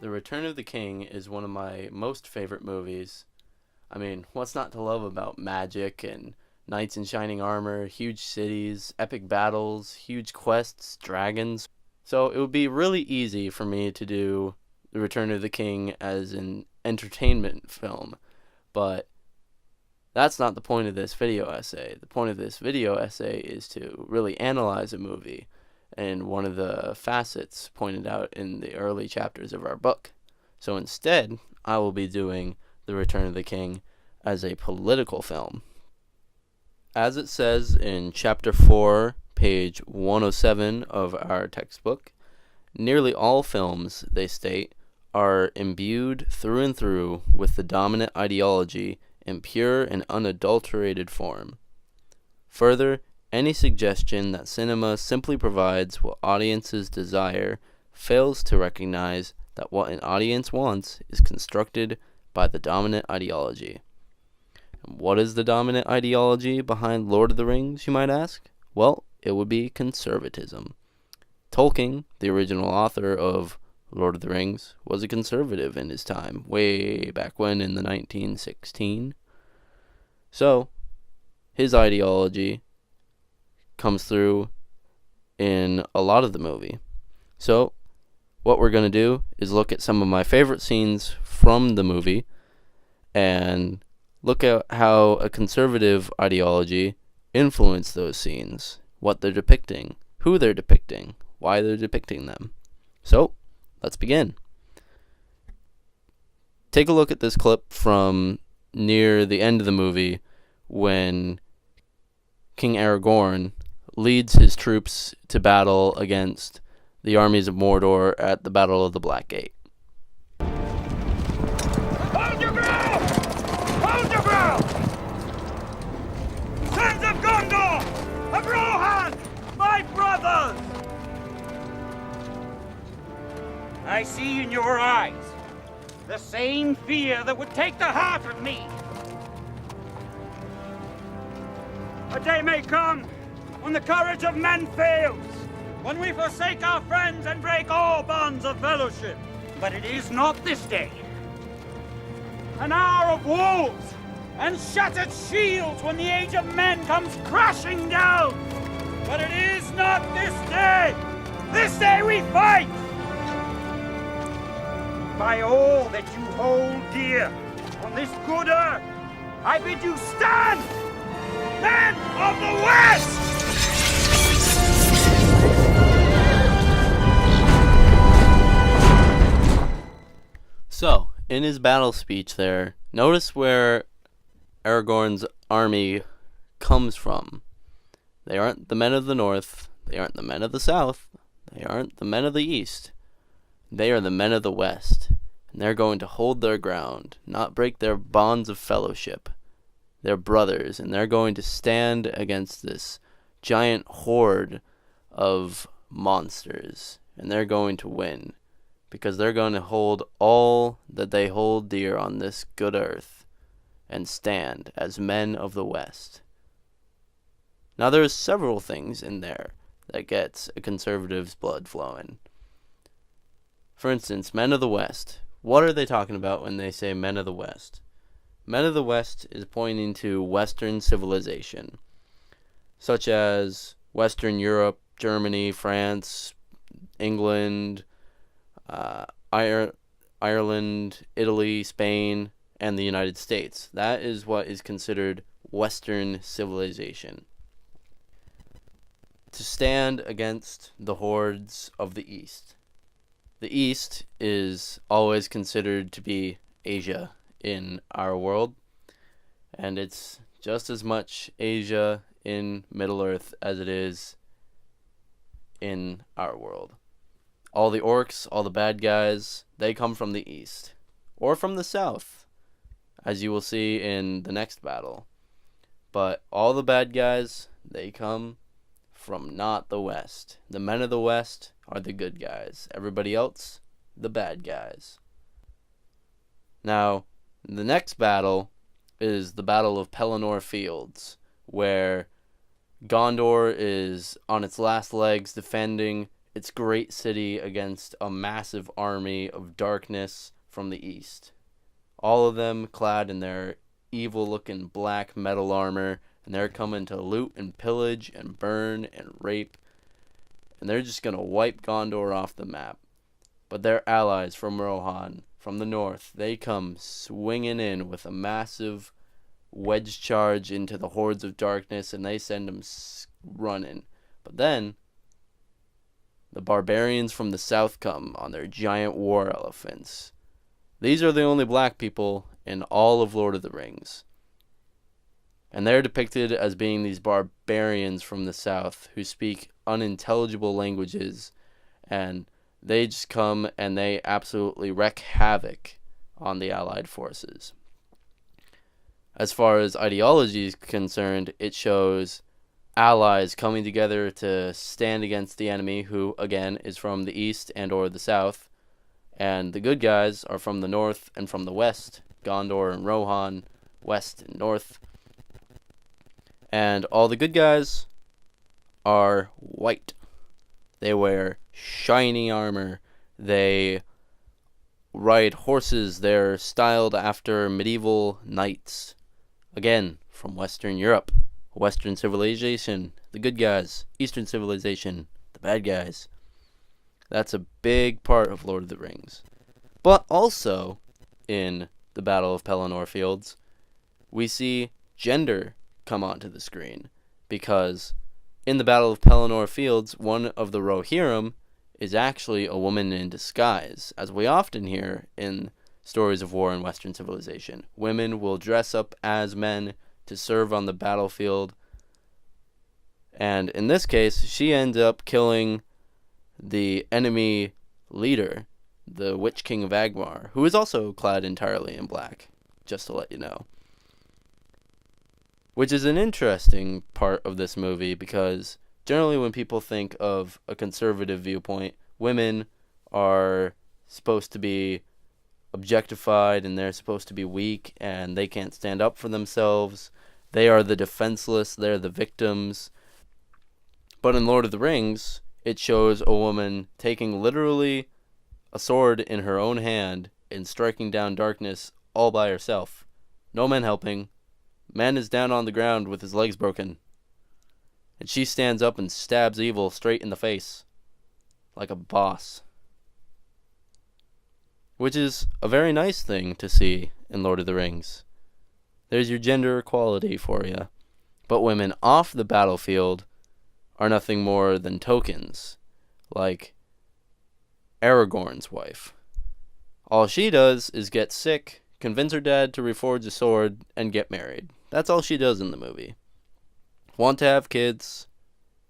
The Return of the King is one of my most favorite movies. I mean, what's not to love about magic and knights in shining armor, huge cities, epic battles, huge quests, dragons? So it would be really easy for me to do The Return of the King as an entertainment film, but that's not the point of this video essay. The point of this video essay is to really analyze a movie, and one of the facets pointed out in the early chapters of our book. So instead, I will be doing The Return of the King as a political film. As it says in Chapter 4, page 107 of our textbook, nearly all films, they state, are imbued through and through with the dominant ideology in pure and unadulterated form. Further, any suggestion that cinema simply provides what audiences desire fails to recognize that what an audience wants is constructed by the dominant ideology. And what is the dominant ideology behind Lord of the Rings, you might ask? Well, it would be conservatism. Tolkien, the original author of Lord of the Rings, was a conservative in his time, way back when in the 1916. So, his ideology comes through in a lot of the movie. So, what we're going to do is look at some of my favorite scenes from the movie and look at how a conservative ideology influenced those scenes, what they're depicting, who they're depicting, why they're depicting them. So, let's begin. Take a look at this clip from near the end of the movie when King Aragorn leads his troops to battle against the armies of Mordor at the Battle of the Black Gate. Hold your ground! Hold your ground! Sons of Gondor! Of Rohan! My brothers! I see in your eyes the same fear that would take the heart of me. A day may come when the courage of men fails, when we forsake our friends and break all bonds of fellowship. But it is not this day. An hour of wolves and shattered shields when the age of men comes crashing down. But it is not this day. This day we fight. By all that you hold dear on this good earth, I bid you stand, men of the West! So, in his battle speech there, notice where Aragorn's army comes from. They aren't the men of the north, they aren't the men of the south, they aren't the men of the east. They are the men of the west, and they're going to hold their ground, not break their bonds of fellowship. They're brothers, and they're going to stand against this giant horde of monsters, and they're going to win, because they're going to hold all that they hold dear on this good earth, and stand as men of the West. Now there's several things in there that gets a conservative's blood flowing. For instance, men of the West. What are they talking about when they say men of the West? Men of the West is pointing to Western civilization, such as Western Europe, Germany, France, England, Ireland, Italy, Spain, and the United States. That is what is considered Western civilization. To stand against the hordes of the East. The East is always considered to be Asia in our world, and it's just as much Asia in Middle-earth as it is in our world. All the orcs, all the bad guys, they come from the east, or from the south, as you will see in the next battle. But all the bad guys, they come from not the west. The men of the west are the good guys. Everybody else, the bad guys. Now, the next battle is the Battle of Pelennor Fields, where Gondor is on its last legs defending its great city against a massive army of darkness from the east. All of them clad in their evil-looking black metal armor, and they're coming to loot and pillage and burn and rape, and they're just going to wipe Gondor off the map. But their allies from Rohan, from the north, they come swinging in with a massive wedge charge into the hordes of darkness, and they send them running. But then the barbarians from the south come on their giant war elephants. These are the only black people in all of Lord of the Rings. And they're depicted as being these barbarians from the south who speak unintelligible languages, and they just come and they absolutely wreak havoc on the Allied forces. As far as ideology is concerned, it shows allies coming together to stand against the enemy, who, again, is from the east and or the south, and the good guys are from the north and from the west, Gondor and Rohan, west and north. And all the good guys are white. They wear shiny armor. They ride horses. They're styled after medieval knights. Again, from Western Europe. Western civilization, the good guys. Eastern civilization, the bad guys. That's a big part of Lord of the Rings. But also, in the Battle of Pelennor Fields, we see gender come onto the screen, because in the Battle of Pelennor Fields, one of the Rohirrim is actually a woman in disguise, as we often hear in stories of war in Western civilization. Women will dress up as men to serve on the battlefield, and in this case, she ends up killing the enemy leader, the Witch King of Agmar, who is also clad entirely in black, just to let you know. Which is an interesting part of this movie, because generally when people think of a conservative viewpoint, women are supposed to be objectified and they're supposed to be weak and they can't stand up for themselves. They are the defenseless, they're the victims. But in Lord of the Rings, it shows a woman taking literally a sword in her own hand and striking down darkness all by herself. No men helping. Man is down on the ground with his legs broken. And she stands up and stabs evil straight in the face. Like a boss. Which is a very nice thing to see in Lord of the Rings. There's your gender equality for you. But women off the battlefield are nothing more than tokens. Like Aragorn's wife. All she does is get sick, convince her dad to reforge a sword, and get married. That's all she does in the movie. Want to have kids,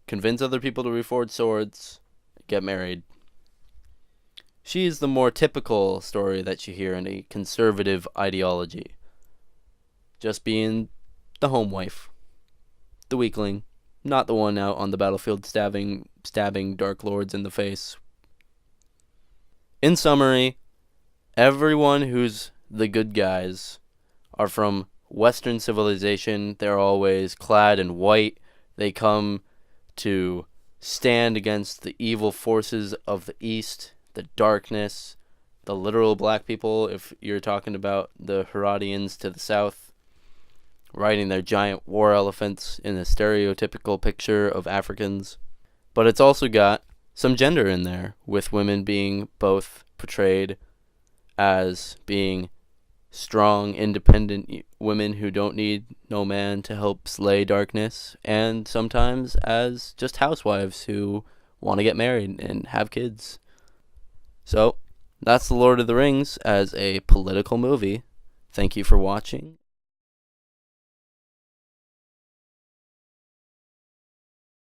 convince other people to reforge swords, get married. She's the more typical story that you hear in a conservative ideology. Just being the home wife. The weakling. Not the one out on the battlefield stabbing Dark Lords in the face. In summary, everyone who's the good guys are from Western civilization. They're always clad in white. They come to stand against the evil forces of the East, the darkness, the literal black people, if you're talking about the Herodians to the south, riding their giant war elephants in a stereotypical picture of Africans. But it's also got some gender in there, with women being both portrayed as being strong, independent women who don't need no man to help slay darkness, and sometimes as just housewives who want to get married and have kids. So, that's The Lord of the Rings as a political movie. Thank you for watching.